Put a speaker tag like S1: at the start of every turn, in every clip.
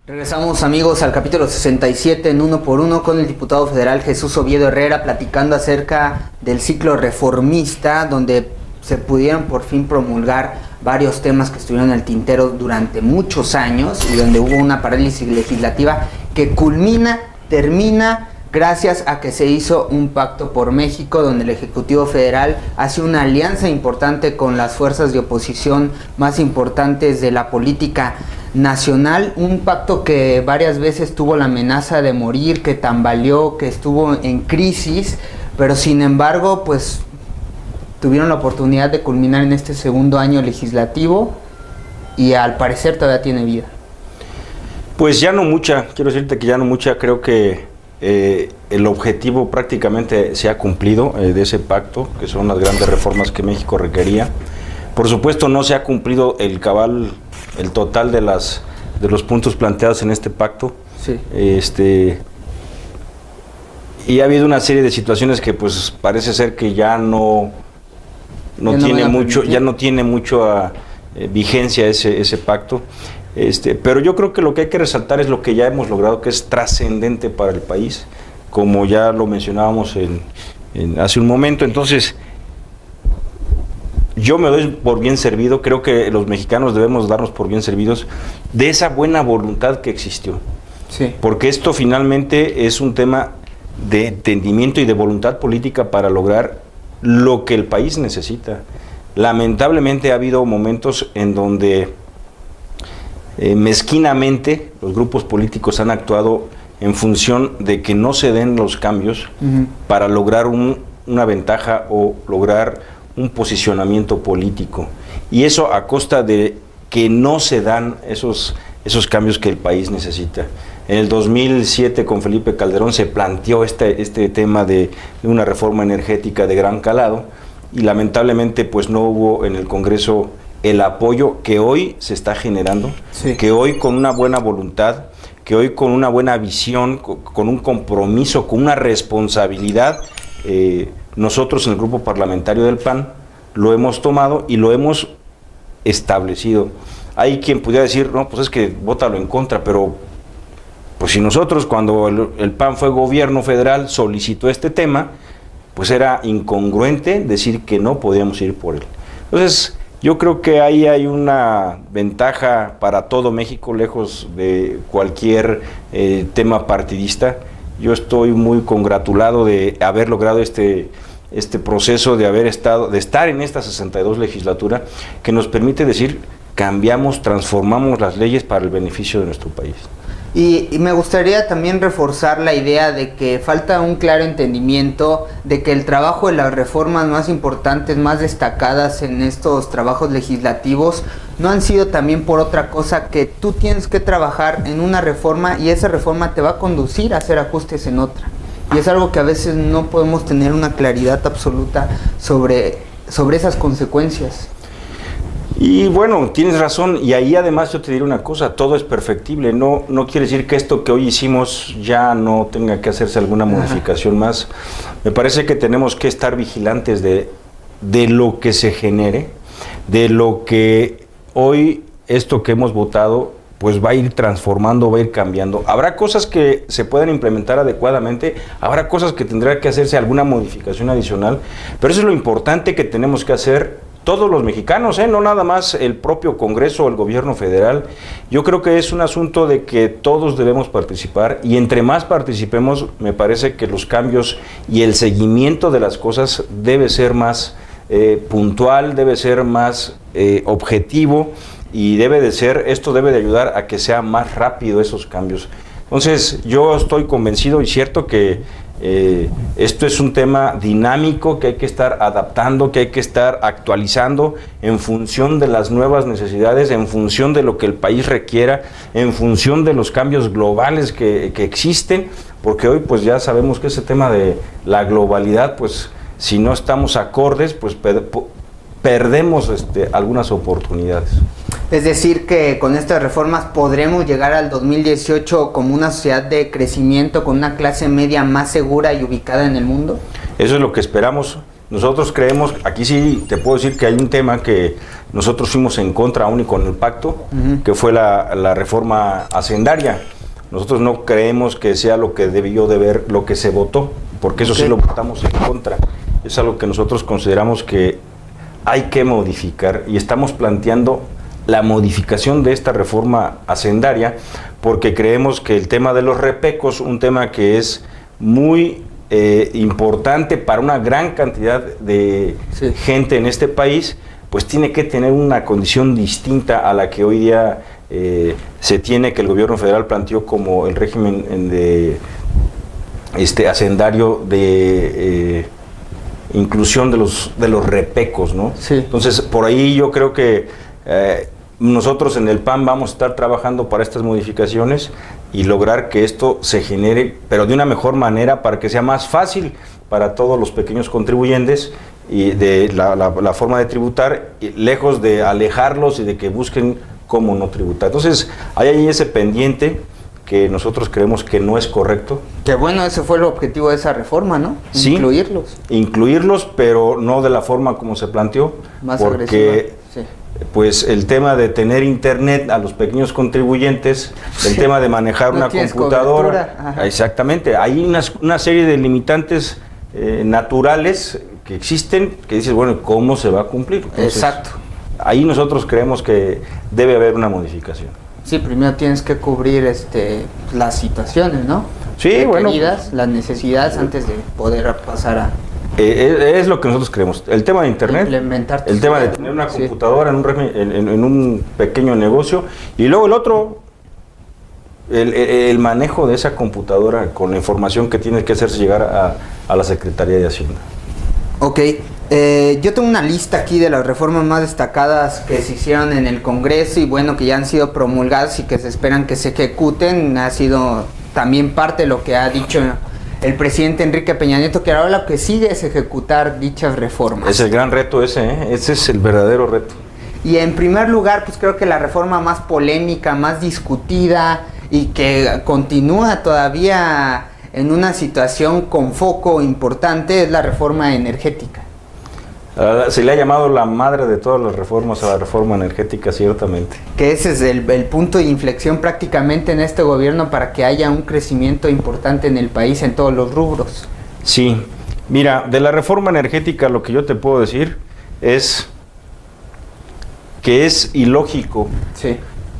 S1: Regresamos, amigos, al capítulo 67 en Uno por Uno con el diputado federal Jesús Oviedo Herrera, platicando acerca del ciclo reformista, donde se pudieron por fin promulgar varios temas que estuvieron en el tintero durante muchos años y donde hubo una parálisis legislativa que termina gracias a que se hizo un pacto por México, donde el Ejecutivo Federal hace una alianza importante con las fuerzas de oposición más importantes de la política nacional, un pacto que varias veces tuvo la amenaza de morir, que tambaleó, que estuvo en crisis, pero sin embargo, pues tuvieron la oportunidad de culminar en este segundo año legislativo y al parecer todavía tiene vida.
S2: Pues ya no mucha, quiero decirte que ya no mucha, creo que el objetivo prácticamente se ha cumplido de ese pacto, que son las grandes reformas que México requería. Por supuesto no se ha cumplido el total de los puntos planteados en este pacto.
S1: Sí.
S2: Y ha habido una serie de situaciones que pues parece ser que ya no tiene mucho vigencia ese pacto. Pero yo creo que lo que hay que resaltar es lo que ya hemos logrado, que es trascendente para el país, como ya lo mencionábamos hace un momento. Entonces, yo me doy por bien servido, creo que los mexicanos debemos darnos por bien servidos de esa buena voluntad que existió.
S1: Sí.
S2: Porque esto finalmente es un tema de entendimiento y de voluntad política para lograr lo que el país necesita. Lamentablemente ha habido momentos en donde mezquinamente los grupos políticos han actuado en función de que no se den los cambios para lograr una ventaja o lograr un posicionamiento político, y eso a costa de que no se dan esos cambios que el país necesita. En el 2007 con Felipe Calderón se planteó este tema de una reforma energética de gran calado y lamentablemente pues no hubo en el Congreso el apoyo que hoy se está generando,
S1: sí,
S2: que hoy con una buena voluntad, que hoy con una buena visión, con un compromiso, con una responsabilidad, nosotros en el grupo parlamentario del PAN lo hemos tomado y lo hemos establecido. Hay quien pudiera decir, no, pues es que vótalo en contra, pero pues si nosotros cuando el PAN fue gobierno federal solicitó este tema, pues era incongruente decir que no podíamos ir por él. Entonces, yo creo que ahí hay una ventaja para todo México, lejos de cualquier tema partidista. Yo estoy muy congratulado de haber logrado este proceso, de estar en esta 62 legislatura, que nos permite decir, cambiamos, transformamos las leyes para el beneficio de nuestro país.
S1: Y me gustaría también reforzar la idea de que falta un claro entendimiento de que el trabajo de las reformas más importantes, más destacadas en estos trabajos legislativos, no han sido también por otra cosa, que tú tienes que trabajar en una reforma y esa reforma te va a conducir a hacer ajustes en otra. Y es algo que a veces no podemos tener una claridad absoluta sobre esas consecuencias.
S2: Y bueno, tienes razón, y ahí además yo te diré una cosa, todo es perfectible, no quiere decir que esto que hoy hicimos ya no tenga que hacerse alguna modificación más. Me parece que tenemos que estar vigilantes de lo que se genere, de lo que hoy esto que hemos votado pues va a ir transformando, va a ir cambiando. Habrá cosas que se puedan implementar adecuadamente, habrá cosas que tendrá que hacerse alguna modificación adicional, pero eso es lo importante que tenemos que hacer todos los mexicanos, no nada más el propio Congreso o el gobierno federal. Yo creo que es un asunto de que todos debemos participar, y entre más participemos, me parece que los cambios y el seguimiento de las cosas debe ser más puntual, debe ser más objetivo, y esto debe de ayudar a que sea más rápido esos cambios. Entonces yo estoy convencido, y cierto que esto es un tema dinámico que hay que estar adaptando, que hay que estar actualizando en función de las nuevas necesidades, en función de lo que el país requiera, en función de los cambios globales que existen, porque hoy pues ya sabemos que ese tema de la globalidad, pues si no estamos acordes, pues perdemos algunas oportunidades.
S1: Es decir, que con estas reformas podremos llegar al 2018 como una sociedad de crecimiento, con una clase media más segura y ubicada en el mundo.
S2: Eso es lo que esperamos. Nosotros creemos, aquí sí te puedo decir que hay un tema que nosotros fuimos en contra aún y con el pacto, que fue la reforma hacendaria. Nosotros no creemos que sea lo que debió de ver, lo que se votó, porque eso sí lo votamos en contra. Es algo que nosotros consideramos que hay que modificar y estamos planteando la modificación de esta reforma hacendaria porque creemos que el tema de los repecos, un tema que es muy importante para una gran cantidad de gente en este país, pues tiene que tener una condición distinta a la que hoy día se tiene, que el gobierno federal planteó como el régimen de hacendario de inclusión de los repecos, ¿no? Sí. Entonces, por ahí yo creo que nosotros en el PAN vamos a estar trabajando para estas modificaciones y lograr que esto se genere, pero de una mejor manera para que sea más fácil para todos los pequeños contribuyentes y de la forma de tributar, lejos de alejarlos y de que busquen cómo no tributar. Entonces, hay ahí ese pendiente que nosotros creemos que no es correcto.
S1: Que bueno, ese fue el objetivo de esa reforma, ¿no?
S2: Sí, incluirlos, pero no de la forma como se planteó,
S1: más
S2: porque
S1: agresiva. Sí.
S2: Pues el tema de tener internet a los pequeños contribuyentes, el tema de manejar una computadora, exactamente, hay una serie de limitantes naturales que existen, que dices, bueno, ¿cómo se va a cumplir? Entonces,
S1: exacto.
S2: Ahí nosotros creemos que debe haber una modificación.
S1: Sí, primero tienes que cubrir las situaciones, ¿no?
S2: Sí, bueno.
S1: Las necesidades antes de poder pasar a...
S2: es lo que nosotros creemos. El tema de internet, el tema de tener una computadora en un pequeño negocio, y luego el otro, el manejo de esa computadora con la información que tiene que hacerse llegar a la Secretaría de Hacienda.
S1: Ok, yo tengo una lista aquí de las reformas más destacadas que se hicieron en el Congreso y bueno, que ya han sido promulgadas y que se esperan que se ejecuten. Ha sido también parte de lo que ha dicho el presidente Enrique Peña Nieto, que ahora lo que sigue es ejecutar dichas reformas.
S2: Es el gran reto ese es el verdadero reto.
S1: Y en primer lugar, pues creo que la reforma más polémica, más discutida y que continúa todavía en una situación con foco importante es la reforma energética.
S2: Se le ha llamado la madre de todas las reformas a la reforma energética, ciertamente.
S1: Que ese es el punto de inflexión prácticamente en este gobierno para que haya un crecimiento importante en el país en todos los rubros.
S2: Sí, mira, de la reforma energética lo que yo te puedo decir es que es ilógico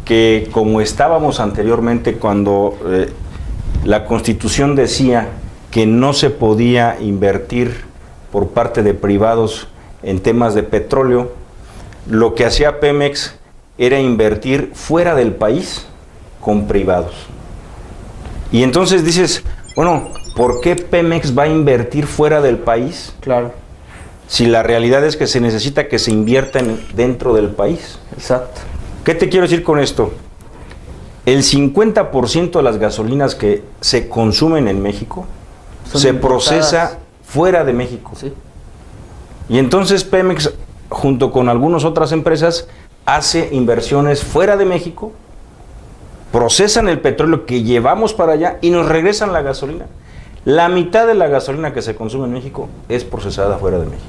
S2: que como estábamos anteriormente cuando la Constitución decía que no se podía invertir por parte de privados en temas de petróleo, lo que hacía Pemex era invertir fuera del país con privados. Y entonces dices, bueno, ¿por qué Pemex va a invertir fuera del país?
S1: Claro.
S2: Si la realidad es que se necesita que se invierta dentro del país.
S1: Exacto.
S2: ¿Qué te quiero decir con esto? El 50% de las gasolinas que se consumen en México se procesa fuera de México.
S1: Sí.
S2: Y entonces Pemex, junto con algunas otras empresas, hace inversiones fuera de México, procesan el petróleo que llevamos para allá y nos regresan la gasolina. La mitad de la gasolina que se consume en México es procesada fuera de México.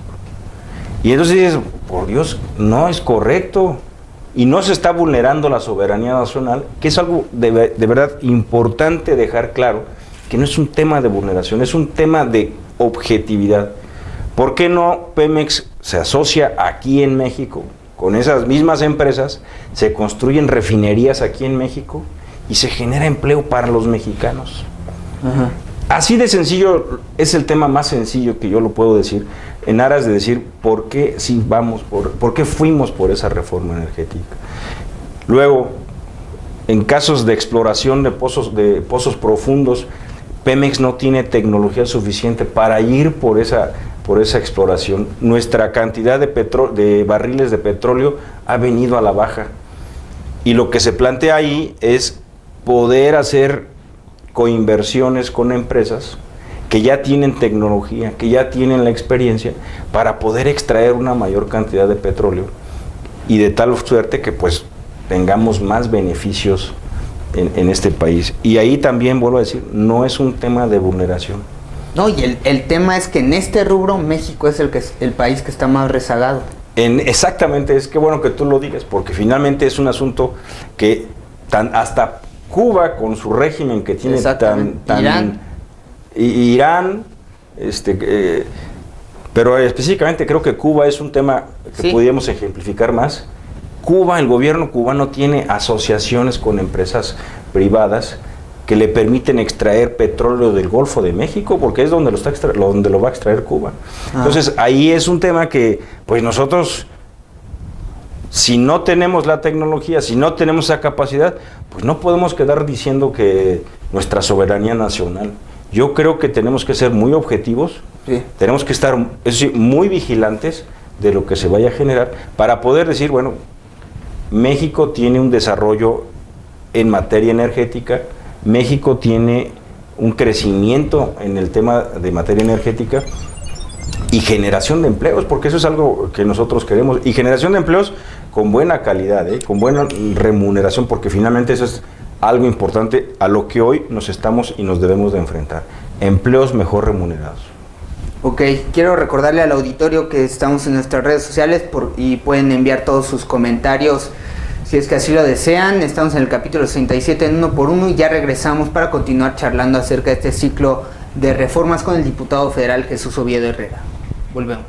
S2: Y entonces dices, por Dios, no es correcto. Y no se está vulnerando la soberanía nacional, que es algo de verdad importante dejar claro, que no es un tema de vulneración, es un tema de objetividad. ¿Por qué no Pemex se asocia aquí en México con esas mismas empresas, se construyen refinerías aquí en México y se genera empleo para los mexicanos? Ajá. Así de sencillo, es el tema más sencillo que yo lo puedo decir, en aras de decir por qué sí por qué fuimos por esa reforma energética. Luego, en casos de exploración de pozos profundos, Pemex no tiene tecnología suficiente para ir por esa exploración. Nuestra cantidad de barriles de petróleo ha venido a la baja. Y lo que se plantea ahí es poder hacer coinversiones con empresas que ya tienen tecnología, que ya tienen la experiencia para poder extraer una mayor cantidad de petróleo y de tal suerte que pues tengamos más beneficios en este país. Y ahí también vuelvo a decir, no es un tema de vulneración,
S1: No, y el tema es que en este rubro México es el país que está más rezagado.
S2: Exactamente, es que bueno que tú lo digas, porque finalmente es un asunto que hasta Cuba, con su régimen que tiene Irán, pero específicamente creo que Cuba es un tema que podríamos ejemplificar más. Cuba, el gobierno cubano tiene asociaciones con empresas privadas que le permiten extraer petróleo del Golfo de México, porque es donde lo va a extraer Cuba. Entonces, ahí es un tema que, pues nosotros, si no tenemos la tecnología, si no tenemos esa capacidad, pues no podemos quedar diciendo que nuestra soberanía nacional. Yo creo que tenemos que ser muy objetivos, tenemos que estar, es decir, muy vigilantes de lo que se vaya a generar, para poder decir, bueno, México tiene un desarrollo en materia energética, México tiene un crecimiento en el tema de materia energética y generación de empleos, porque eso es algo que nosotros queremos, y generación de empleos con buena calidad, con buena remuneración, porque finalmente eso es algo importante a lo que hoy nos estamos y nos debemos de enfrentar, empleos mejor remunerados.
S1: Ok, quiero recordarle al auditorio que estamos en nuestras redes sociales y pueden enviar todos sus comentarios si es que así lo desean. Estamos en el capítulo 67 en 1x1 y ya regresamos para continuar charlando acerca de este ciclo de reformas con el diputado federal Jesús Oviedo Herrera. Volvemos.